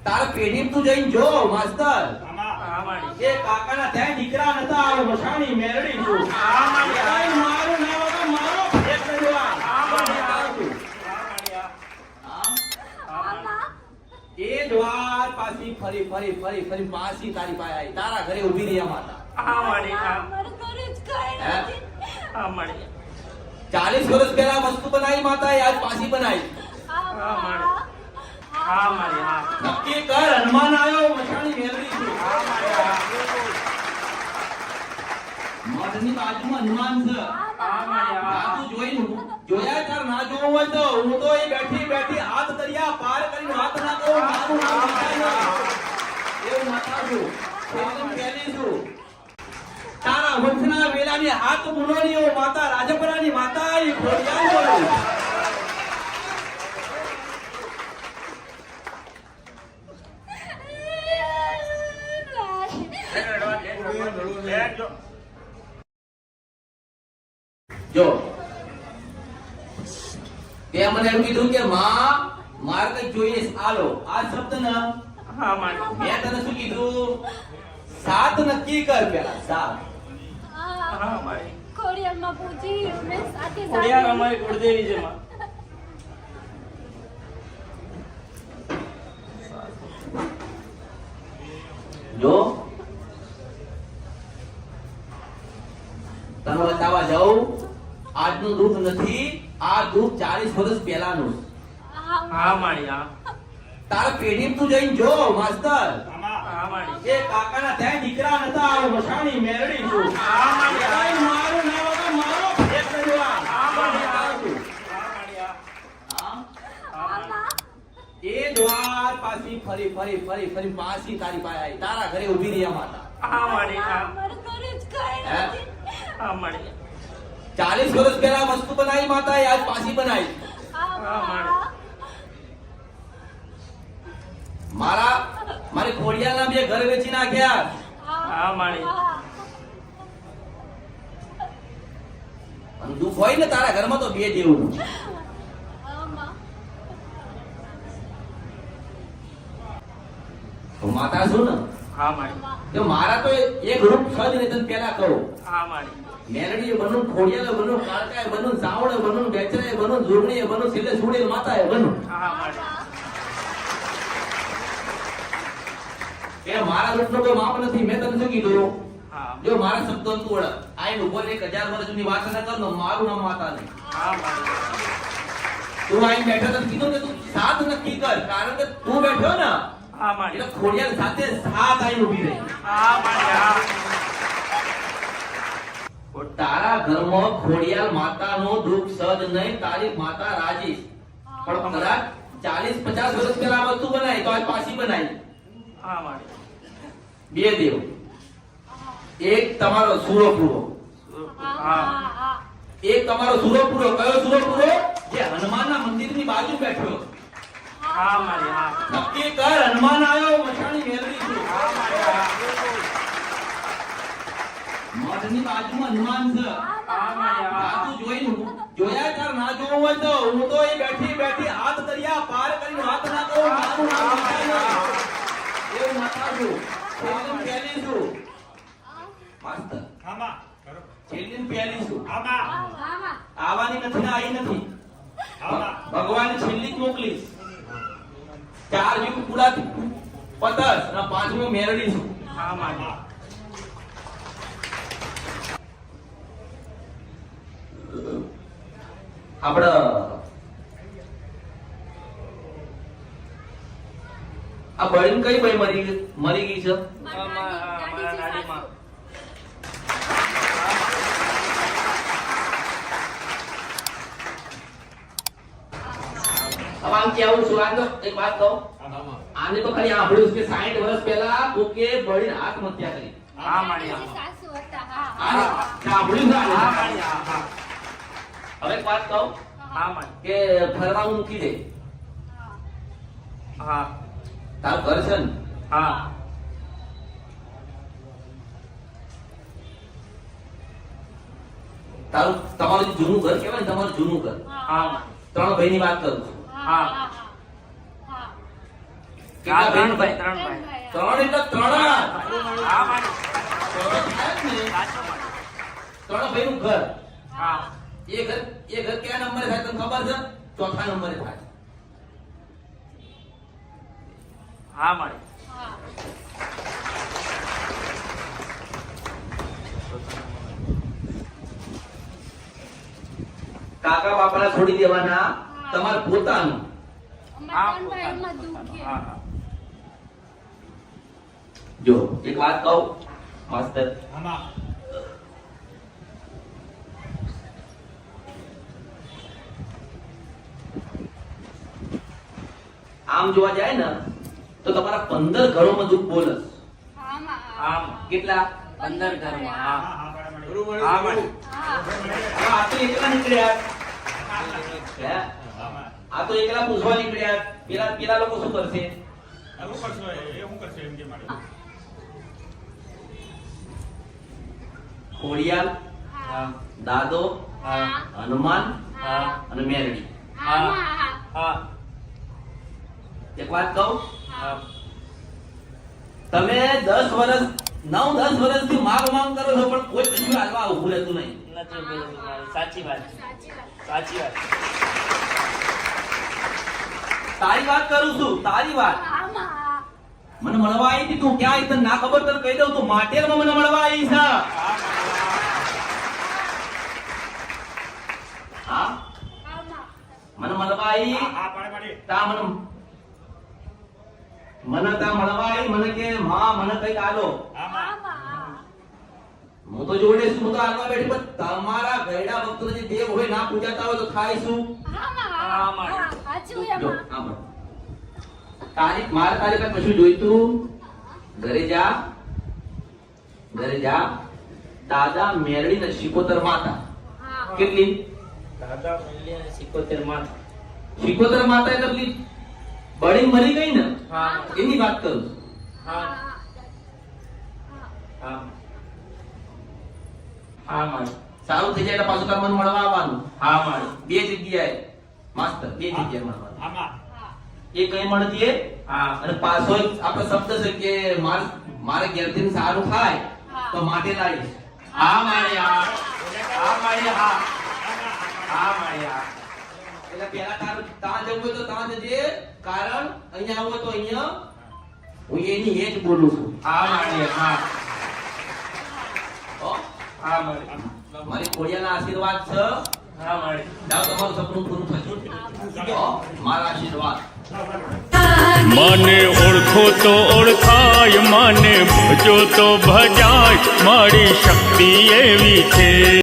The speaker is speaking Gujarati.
તાર પેઢી તું જઈને જો માસ્તર એ કાકાના ત્યાં દીકરા નતા આ મસાણી મેરડી છું મારું નામ હતો મારો એક જવાન એ જવાન પાછી ફરી ફરી ફરી ફરી પાછી તારી પાસે આવી તારા ઘરે ઊભી રહી માતા 40 વર્ષ પહેલા વસ્તુ બનાવી માતા આજ પાછી બનાવી નક્કી કર હનુમાન આવ્યો મસાણી મેલડી છે મઠની બાજુમાં હનુમાન છે તું જોયા તાર ના જોવું હોય તો હું તો એ બેઠી બેઠી હાથ દરિયા પાર કરીને વાત ના કહું મારું નામ એવું માતા છું એકદમ પહેલી છું તારા વંશના વેલાની હાથ મુનોની ઓ માતા રાજપરાની માતા ઈ ખોડિયાર જો તે મને એમ કીધું કે માં મારે કઈ જોઈએ આલો આ શબ્દ ને મેં તને શું કીધું સાત નક્કી કર પેલા સાત ખોડિયારમાં પૂછી મેં સાથે ખોડિયાર અમારી કુળદેવી છે માં જો તને બતાવવા જાઉં આજનું દુઃખ નથી આ દુઃખ 40 વર્ષ પહેલાનું હા માળી તાર પેઢી તું જઈને જો માસ્તર હા માળી એ કાકાના ત્યાં દીકરા નતા આ મસાણી મેરડી છું મારું નામ હતો મારો એક જવાન એ દ્વાર પાછી ફરી ફરી ફરી ફરી પાછી તારી પાસે આવી તારા ઘરે ઊભી રહી માતા હા માળી મારું ઘરે જ કઈ નથી હા માળી 40 વર્ષ પહેલા વસ્તુ બનાવી માતા આજ પાછી બનાવી મારી ખોડિયારના બે ઘર વેચી નાખ્યા હા માળી અને દુઃખ હોય ને તારા ઘરમાં તો બે જેવું તો માતા શું ને હા માળી જો મારા તો એક રૂપ સજ ને તને પેલા કહું હા માળી મેરડીએ બનુ ખોડિયાલે બનુ કાળકાએ બનુ સાવડે બનુ બેચરાએ બનુ જોગણીએ બનુ સિલે સુડે માતાએ બનુ હા માળી એ મારા રૂપનો કોઈ માપ નથી મેં તને શું કીધું હા જો મારા શબ્દ તું ઓળખ આઈને ઉપર 1000 વર્ષ જૂની વાત ન કર મારું નામ માતા નહીં હા માળી તું આઈને બેઠો તને કીધું કે તું સાથ નક્કી કર કારણ કે તું બેઠો ને હા માળી એટલે ખોડિયાલ સાથે સાથ આઈને ઊભી રહી હા માળી તારા ઘરમાં ખોડિયાલ માતાનો દુઃખ સજ નહીં તારી માતા રાજી પણ કદાચ 40-50 વર્ષ પહેલા વસ્તુ બનાવી તો આજ પાછી બનાવી હા માળી બે દેવ એક તમારો સૂરોપુરો હા એક તમારો સૂરોપુરો કયો સૂરોપુરો જે હનુમાનના મંદિરની બાજુ બેઠો હા માળી હા નક્કી કર હનુમાન આવ્યો મસાણી મેલડી છું મઠની બાજુમાં હનુમાન છે હા માળી તું જોયા તાર ના જોવું હોય તો હું તો એ બેઠી બેઠી હાથ દરિયા પાર કરીને વાત ના કહું મારું નામ એવું માતા છું એકદમ પહેલી છું માસ્તર છેલ્લી પહેલી છું આવવાની નથી ને આવી નથી ભગવાન છેલ્લી જ મોકલીશ 4 યુગ પૂરા પતસ અને 5મો મેરડી છું હા માળી આપડે આ બળીન કઈ ભાઈ મરી ગઈ છે નાડીમાં अब आम क्या हूँ सुहाग एक बात કહો આને તો ખાલી સાંભળ્યું કે 60 વર્ષ પહેલા કોકે બળીને આત્મહત્યા કરી હા માળી સાસુ હતા હા આ સાંભળ્યું છે હા આને? માળી હા હવે એક વાત કહું હા માળી કે ફરવાનું મૂકી દે હા તારું ઘર છે ને હા તારું તમારું જૂનું ઘર કહેવાય ને તમારું જૂનું ઘર હા 3 ભાઈની વાત કરું છું હા કેટલા ત્રણ ભાઈ ભાઈ, ત્રણ ભાઈ. ત્રણ એટલે ત્રણ હા માડી. તો થાય જ ને. સાચું માડી. ત્રણ ભાઈનું ઘર હા એ ઘર કયા નંબરે થાય તમને ખબર છે? ચોથા નંબરે થાય. હા માડી. હા. કાકા બાપાને છોડી દેવાના તમારે પોતાનું. હા અમારા ત્રણ ભાઈઓમાં દુઃખ છે. હા હા જો એક વાત કહું માસ્તર, આમ જોવા જાય ને તો તમારા 15 ઘરોમાં દુઃખ બોલસ. આમાં. હા કેટલા? 15 ઘરમાં. હા બરોબર. હા માડી. હા. આ તો એકલા નીકળ્યા. હે? આ તો એકલા પૂછવા નીકળ્યા. પેલા લોકો શું કરશે? શું કરશો એ શું કરશે એમ કે મારે ખોડિયાલ, હા. દાદો, હા હનુમાન હા અને મેરડી. આમાં. હા એક વાત કહું, હા તમે 10 વર્ષ 9-10 વર્ષથી માંગ કરો છો પણ કોઈ કશું હાલવા ઊભું રહેતું નહીં. નથી બોલું માડી. સાચી વાત. સાચી વાત. સાચી વાત. તારી વાત કરું છું, તારી વાત. આમાં. મને મળવા આવી હતી તું ક્યાં આવી તને ના ખબર તને કહી દઉં તું માટેરમાં મને મળવા આવી છે. હા આમાં. મને મળવા આવી હા પાડે પાડે તા મને તા મળવા આવી મને કે માં મને કઈક આલો. આમાં આમાં. હું તો જોડે છું, હું તો હાલવા બેઠી પણ તમારા ગયડા ભક્તોને જે દેવ હોય ના પૂજાતા હોય તો થાય શું? આમાં. આમાં. હા, સાચું જો એમાં. આમ તારી પાસે કશું જોઈતું? ઘરે જા દાદા મેરડી ને શિકોતર માતા. હા. કેટલી? દાદા મળ્યા 77 માં. શિકોતર માતા એટલે પેલી બળી મરી ગઈ ને હા એની વાત કરું છું. હા હા હા માડી. સારું થઈ જાય એટલે પાછું તારે મને મળવા આવવાનું. હા માડી. બે જગ્યાએ માસ્તર, બે જગ્યાએ મળવાનું. આમાં એ કઈ મળતી હા અને પાછો એક આપણો શબ્દ છે કે મારે ઘેરથી સારું થાય તો માટે લાવીશ. હા માડી. હા હા માડી. હા હા માડી. હા એટલે પેલા તારું ત્યાં જવું હોય તો ત્યાં જજે, કારણ અહીંયા આવો તો અહીંયા હું એની એ જ બોલું છું. હા માડી. હા હો? હા માડી. મારી ખોડિયાના આશીર્વાદ છે. હા માડી. જાઓ તમારું સપનું પૂરું થશે. હો? મારા આશીર્વાદ. મને ઓળખો તો ઓળખાય, મને ભજો તો ભજાય, મારી શક્તિ એવી છે.